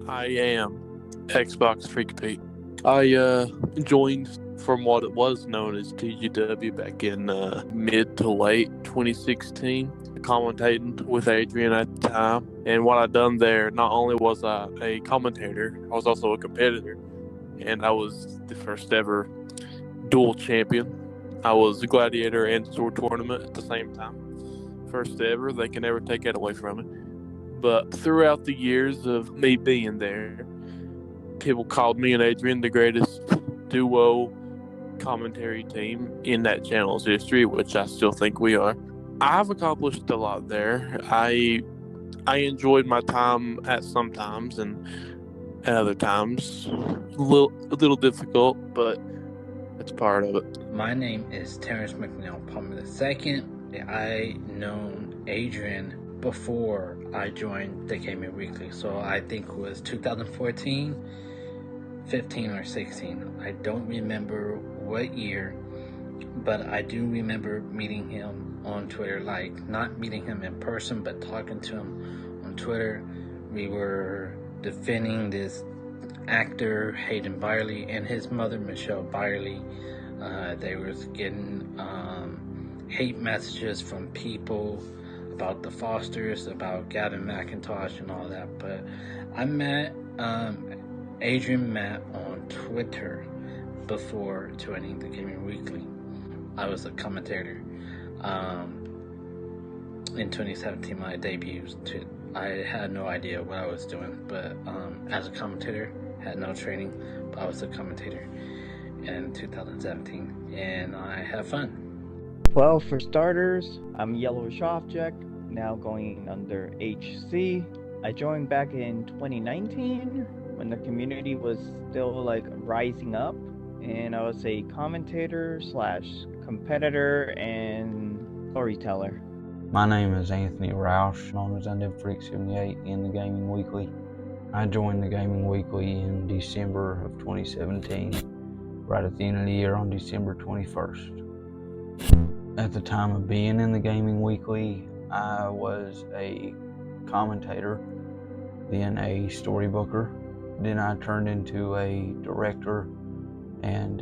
I am XboxFreakPete. I joined from what it was known as TGW back in mid to late 2016, commentating with Adrian at the time. And what I done there, not only was I a commentator, I was also a competitor, and I was the first ever dual champion. I was a gladiator and sword tournament at the same time. First ever, they can never take that away from me. But throughout the years of me being there, people called me and Adrian the greatest duo commentary team in that channel's history, which I still think we are. I've accomplished a lot there. I enjoyed my time at some times, and at other times a little difficult, but that's part of it. My name is Terrence McNeil Palmer II. I known Adrian before I joined the Gaming Weekly, so I think it was 2014, 15, or 16. I don't remember what year, but I do remember meeting him on Twitter, like not meeting him in person, but talking to him on Twitter. We were defending this actor, Hayden Byerly, and his mother, Michelle Byerly. They were getting hate messages from people about the Fosters, about Gavin McIntosh and all that. But I met Adrian Matt on Twitter before joining the Gaming Weekly. I was a commentator in 2017, my debut. I had no idea what I was doing, but as a commentator, had no training, but I was a commentator in 2017, and I had fun. Well, for starters, I'm Yellowish Object, now going under HC. I joined back in 2019 when the community was still rising up, and I was a commentator / competitor and storyteller. My name is Anthony Rauch, known as Undead Freak 78 in the Gaming Weekly. I joined the Gaming Weekly in December of 2017, right at the end of the year on December 21st. At the time of being in the Gaming Weekly, I was a commentator, then a storybooker, then I turned into a director and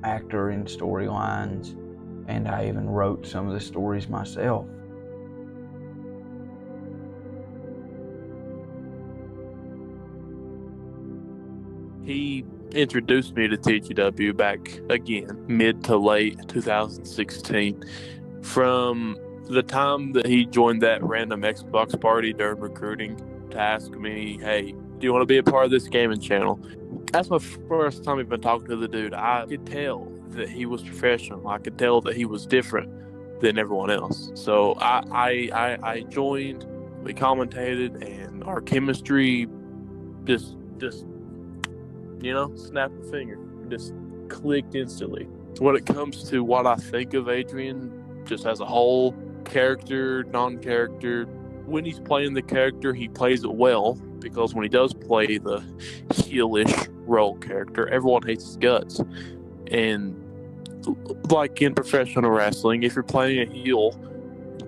actor in storylines, and I even wrote some of the stories myself. He introduced me to TGW back again, mid to late 2016. From the time that he joined that random Xbox party during recruiting to ask me, hey, do you want to be a part of this gaming channel? That's my first time even talking to the dude. I could tell that he was professional. I could tell that he was different than everyone else. So I joined, we commentated, and our chemistry just snap a finger, just clicked instantly. When it comes to what I think of Adrian, just as a whole, character, non-character, when he's playing the character, he plays it well, because when he does play the heelish role character, everyone hates his guts. And like in professional wrestling, if you're playing a heel,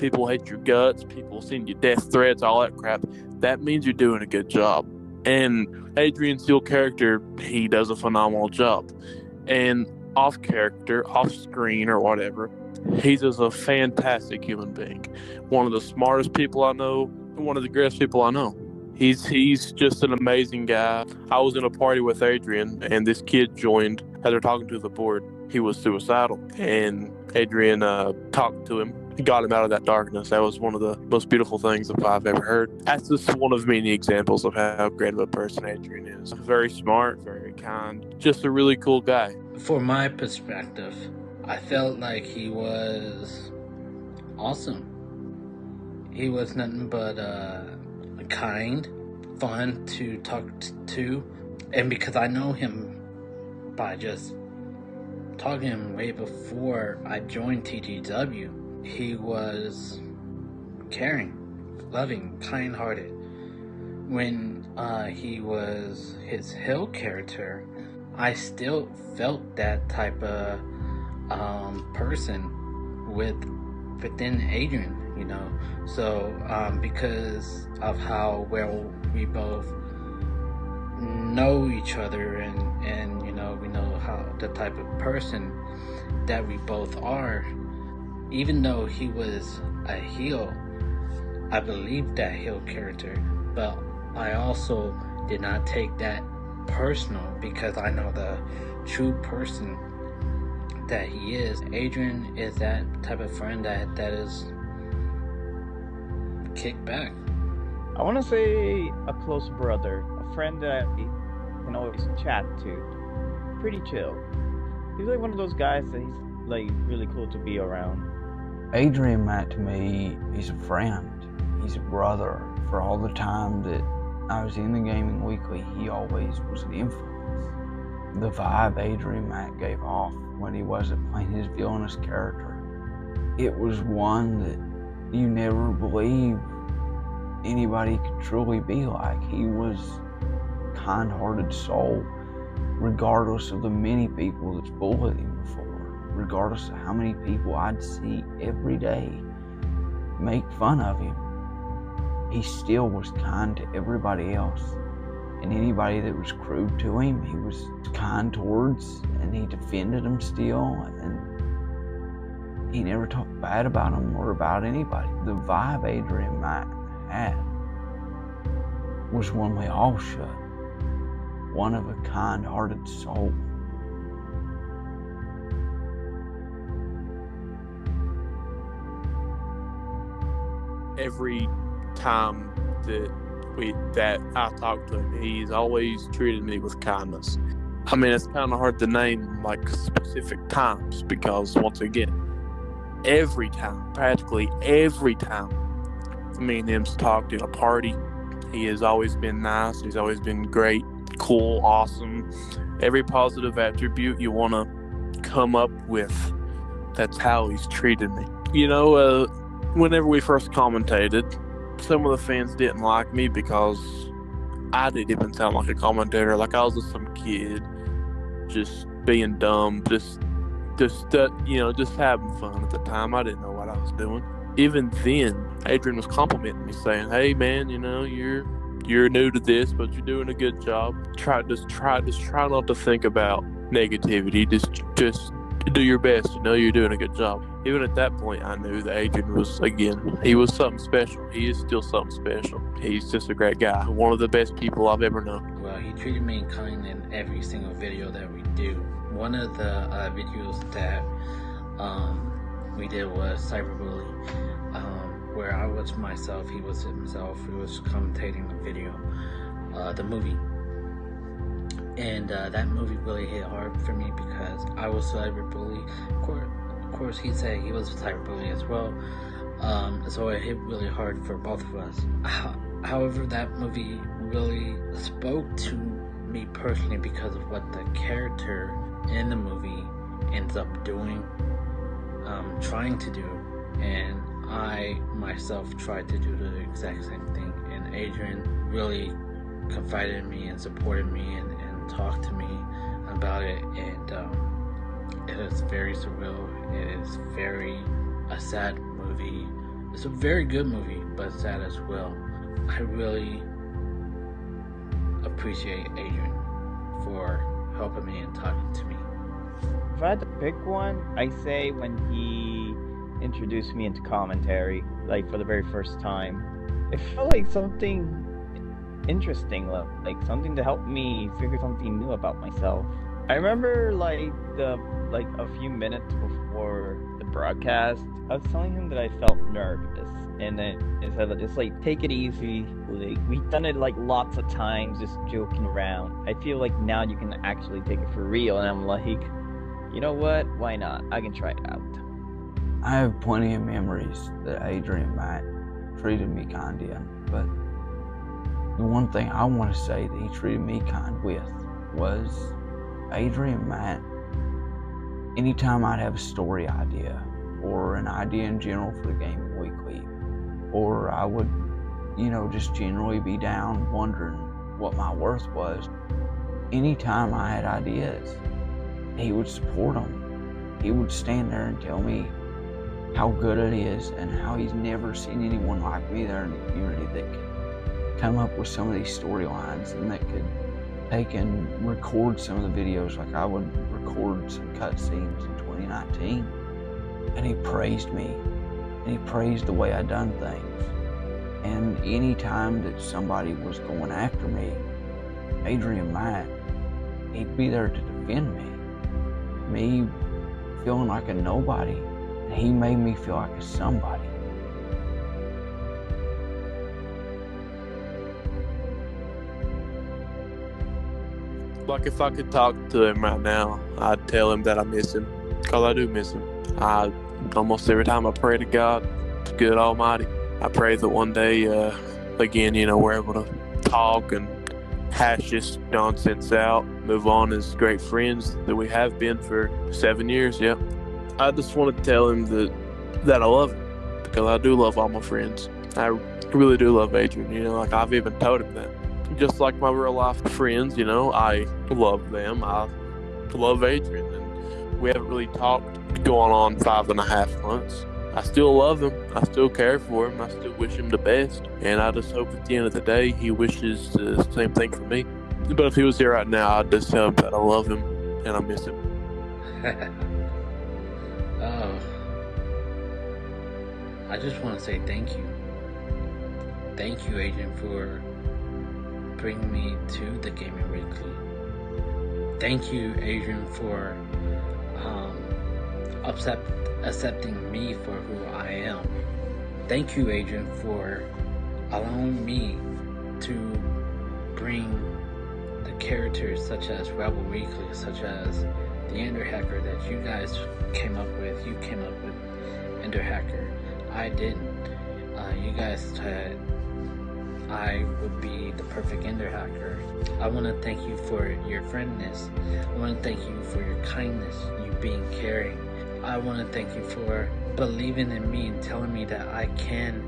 people hate your guts, people send you death threats, all that crap, that means you're doing a good job. And Adrian's heel character, he does a phenomenal job. And off character, off screen or whatever, he's just a fantastic human being. One of the smartest people I know, and one of the greatest people I know. He's just an amazing guy. I was in a party with Adrian, and this kid joined as they're talking to the board. He was suicidal, and Adrian talked to him. He got him out of that darkness. That was one of the most beautiful things I've ever heard. That's just one of many examples of how great of a person Adrian is. Very smart, very kind, just a really cool guy. From my perspective, I felt like he was awesome. He was nothing but kind, fun to talk to, and because I know him by just talking to him way before I joined TGW, he was caring, loving, kind-hearted. When he was his heel character, I still felt that type of person within Adrian, So because of how well we both know each other, and you know, we know how the type of person that we both are. Even though he was a heel, I believed that heel character, but I also did not take that personal because I know the true person that he is. Adrian is that type of friend that is kicked back. I want to say a close brother, a friend that I can always chat to. Pretty chill. He's like one of those guys that he's like really cool to be around. Adrian Matt, to me, he's a friend. He's a brother. For all the time that I was in the Gaming Weekly, he always was an influence. The vibe Adrian Matt gave off when he wasn't playing his villainous character, it was one that you never believed anybody could truly be like. He was a kind-hearted soul, regardless of the many people that's bullied him before, regardless of how many people I'd see every day make fun of him. He still was kind to everybody else, and anybody that was crude to him, he was kind towards, and he defended them still, and he never talked bad about them or about anybody. The vibe Adrian Matt had was one we all should. One of a kind-hearted soul. Every time that I talk to him, he's always treated me with kindness. I mean, it's kind of hard to name like specific times because, once again, every time, practically every time me and him's talked in a party, he has always been nice. He's always been great, cool, awesome. Every positive attribute you want to come up with, that's how he's treated me. You know, whenever we first commentated, some of the fans didn't like me because I didn't even sound like a commentator. Like I was just some kid, just being dumb, just having fun at the time. I didn't know what I was doing. Even then, Adrian was complimenting me, saying, "Hey man, you know, you're new to this, but you're doing a good job. Try not to think about negativity. Just do your best. You know, you're doing a good job." Even at that point, I knew that Adrian was, again, he was something special. He is still something special. He's just a great guy. One of the best people I've ever known. Well, he treated me kind in every single video that we do. One of the videos that we did was Cyberbully, where I was myself, he was himself. He was commentating the video, the movie. And that movie really hit hard for me because I was cyberbully. Of course, he said he was a cyberbully as well. So it hit really hard for both of us. However, that movie really spoke to me personally because of what the character in the movie ends up doing, trying to do. And I myself tried to do the exact same thing. And Adrian really confided in me and supported me and talked to me about it, and it is very surreal. It is a sad movie. It's a very good movie, but sad as well. I really appreciate Adrian for helping me and talking to me. If I had to pick one, I say when he introduced me into commentary, like for the very first time. It felt like something interesting, like something to help me figure something new about myself. I remember like a few minutes before the broadcast, I was telling him that I felt nervous, and then it said just like take it easy. Like we've done it like lots of times, just joking around. I feel like now you can actually take it for real, and I'm like, you know what? Why not? I can try it out. I have plenty of memories that Adrian Matt treated me kind in, but the one thing I want to say that he treated me kind with was Adrian Matt. Anytime I'd have a story idea or an idea in general for the Gaming Weekly, or I would, just generally be down wondering what my worth was, anytime I had ideas, he would support them. He would stand there and tell me how good it is and how he's never seen anyone like me there in the community that could come up with some of these storylines and that could take and record some of the videos, like I would record some cutscenes in 2019, and he praised me, and he praised the way I done things. And any time that somebody was going after me, Adrian Matt, he'd be there to defend me. Me feeling like a nobody, and he made me feel like a somebody. Like, if I could talk to him right now, I'd tell him that I miss him, because I do miss him. Almost every time I pray to God, to good Almighty, I pray that one day, again, we're able to talk and hash this nonsense out, move on as great friends that we have been for 7 years. Yep. I just want to tell him that I love him, because I do love all my friends. I really do love Adrian. Like, I've even told him that. Just like my real life friends, I love them. I love Adrian, and we haven't really talked going on 5.5 months. I still love him. I still care for him. I still wish him the best. And I just hope at the end of the day he wishes the same thing for me. But if he was here right now, I'd just tell him that I love him and I miss him. Oh, I just want to say thank you. Thank you, Adrian, for bringing me to the Gaming Weekly. Thank you, Adrian, for accepting me for who I am. Thank you, Adrian, for allowing me to bring the characters such as Rebel Weekly, such as the Ender Hacker that you guys came up with. You came up with Ender Hacker. I didn't. You guys said I would be the perfect Ender Hacker. I want to thank you for your friendness. I want to thank you for your kindness, you being caring. I want to thank you for believing in me and telling me that I can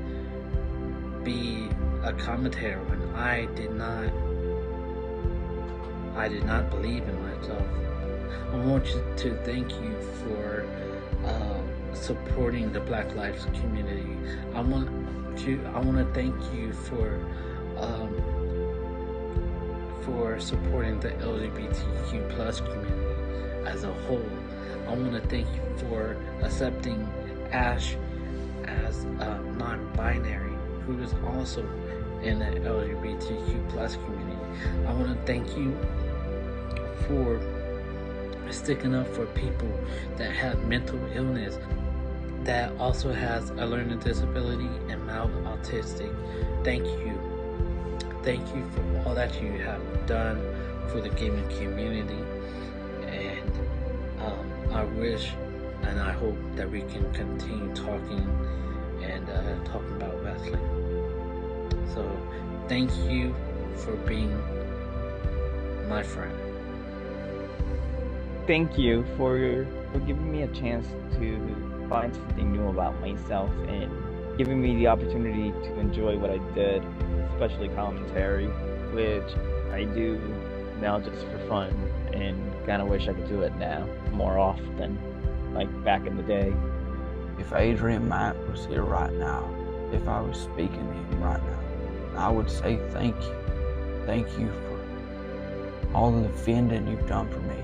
be a commentator when I did not believe in myself. I want to thank you for supporting the Black Lives community. I want to thank you for supporting the LGBTQ plus community as a whole. I want to thank you for accepting Ash as a non-binary who is also in the LGBTQ plus community. I want to thank you for sticking up for people that have mental illness, that also has a learning disability and mild autistic. Thank you. Thank you for all that you have done for the gaming community. And I wish and I hope that we can continue talking and talking about wrestling. So thank you for being my friend. Thank you for giving me a chance to find something new about myself and giving me the opportunity to enjoy what I did, especially commentary, which I do now just for fun, and kind of wish I could do it now more often, like back in the day. If Adrian Matt was here right now, if I was speaking to him right now, I would say thank you. Thank you for all the defending you've done for me,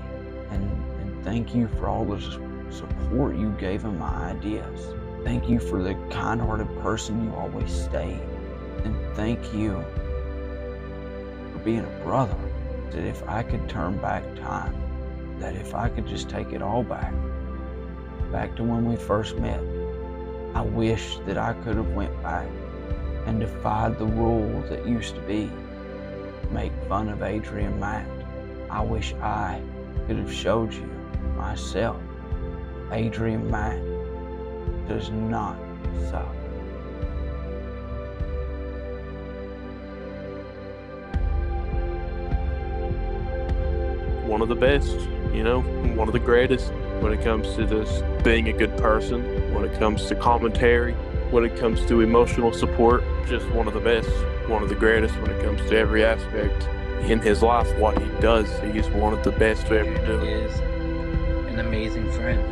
and thank you for all the support you gave in my ideas. Thank you for the kind-hearted person you always stayed. And thank you for being a brother. That if I could turn back time, that if I could just take it all back to when we first met, I wish that I could have went back and defied the rule that used to be make fun of Adrian Matt. I wish I could have showed you myself. Adrian Matt does not suck. One of the best, one of the greatest when it comes to this being a good person, when it comes to commentary, when it comes to emotional support, just one of the best, one of the greatest when it comes to every aspect in his life. What he does, he's one of the best to ever do. He is an amazing friend.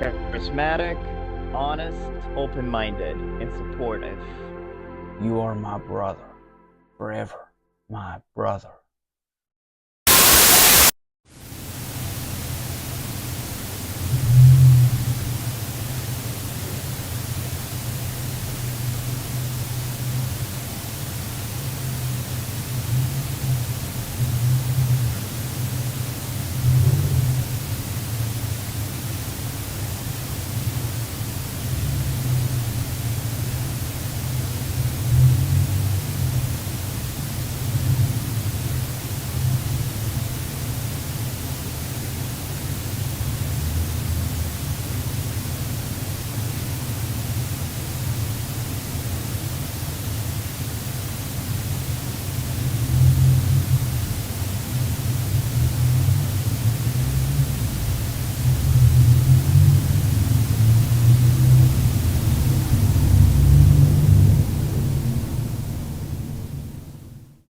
Charismatic, honest, open-minded, and supportive. You are my brother, forever my brother.